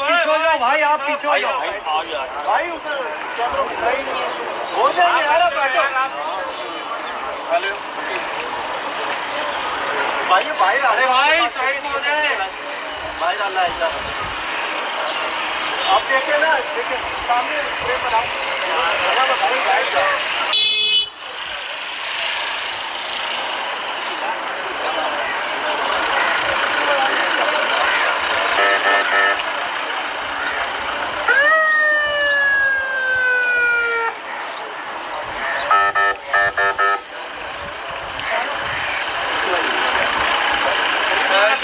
पीछे हो जाओ भाई, आप पीछे हो जाओ भाई, उधर हो जाएंगे यार, बैठो भाई, भाई अरे भाई साइड में हो जाए भाई, डालना है इधर आप देखे ना, देखे सामने स्प्रे पर आप बैठ जाओ।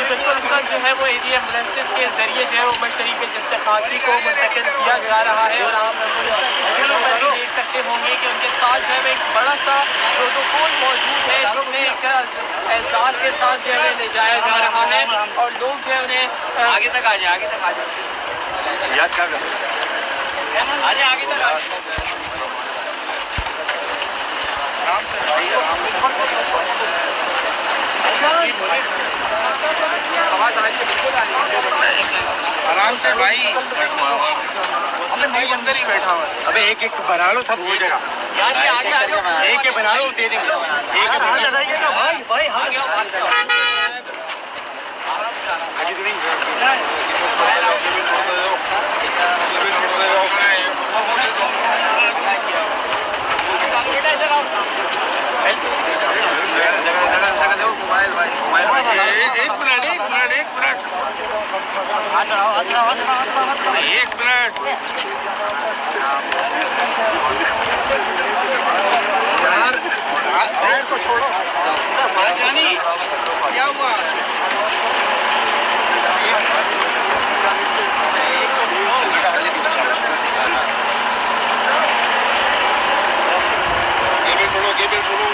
बिल्कुल इस वक्त जो है वो एरिया एम्बुलेंसेस के जरिए जो है वो मशरी के जस्ते खादरी को मुंतकिल किया जा रहा है। और आप देख सकते होंगे कि उनके साथ जो है एक बड़ा सा प्रोटोकॉल मौजूद है, जिसमें एक एहसास के साथ जो है ले जाया जा रहा है और लोग जो है उन्हें आगे तक आ जाए, आगे तक आ जाए, याद कर आगे आगे तक आराम से आराम से भाई, भाई अंदर ही बैठा हुआ। अबे एक एक बना लो, सब हो जाएगा यार, ये आगे आ जाओ, एक एक बना लो, दे देंगे। एक हाथ लगाइएगा भाई, भाई हाथ आराम एक मिनट यार, पैर को छोड़ो, जानी क्या हुआ? केबल छोड़ो,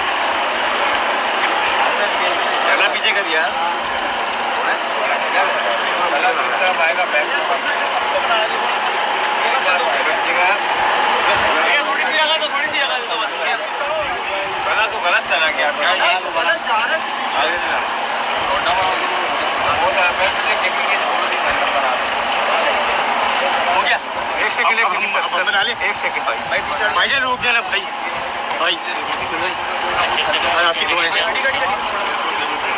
झगड़ा पीछे कर दिया। थोड़ी सी जगह तो गलत चला गया, क्या ये गलत जा रहा हो गया। एक सेकंड बना ले, एक सेकंड भाई, भाई जी रुक जाना भाई, भाई आपकी दुआएं से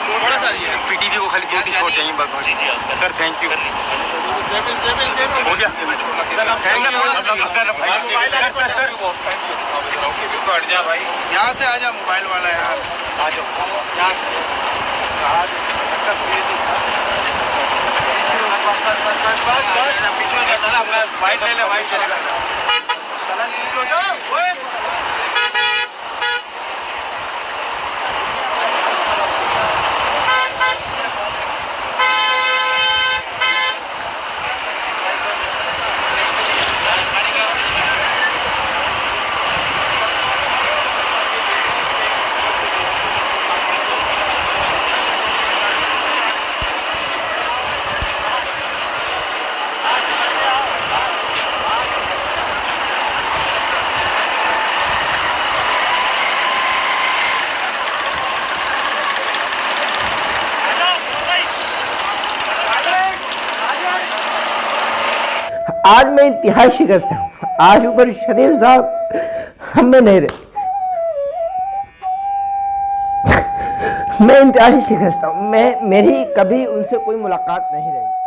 थोड़ा सा पीटीवी को खाली 2-3 शॉट चाहिए बस। सर थैंक यू, हो गया, थैंक यू सर। हट जा भाई, यहाँ से आ जा, मोबाइल वाला यार, आ जाओ यहाँ से। पीछे वाइट ले ले, वाइट चलेगा। आज मैं इंतहाई शिकस्त हूँ। आज ऊपर शरीफ साहब हमें नहीं रहे, मैं इंतहाई शिकस्त हूँ। मेरी कभी उनसे कोई मुलाकात नहीं रही।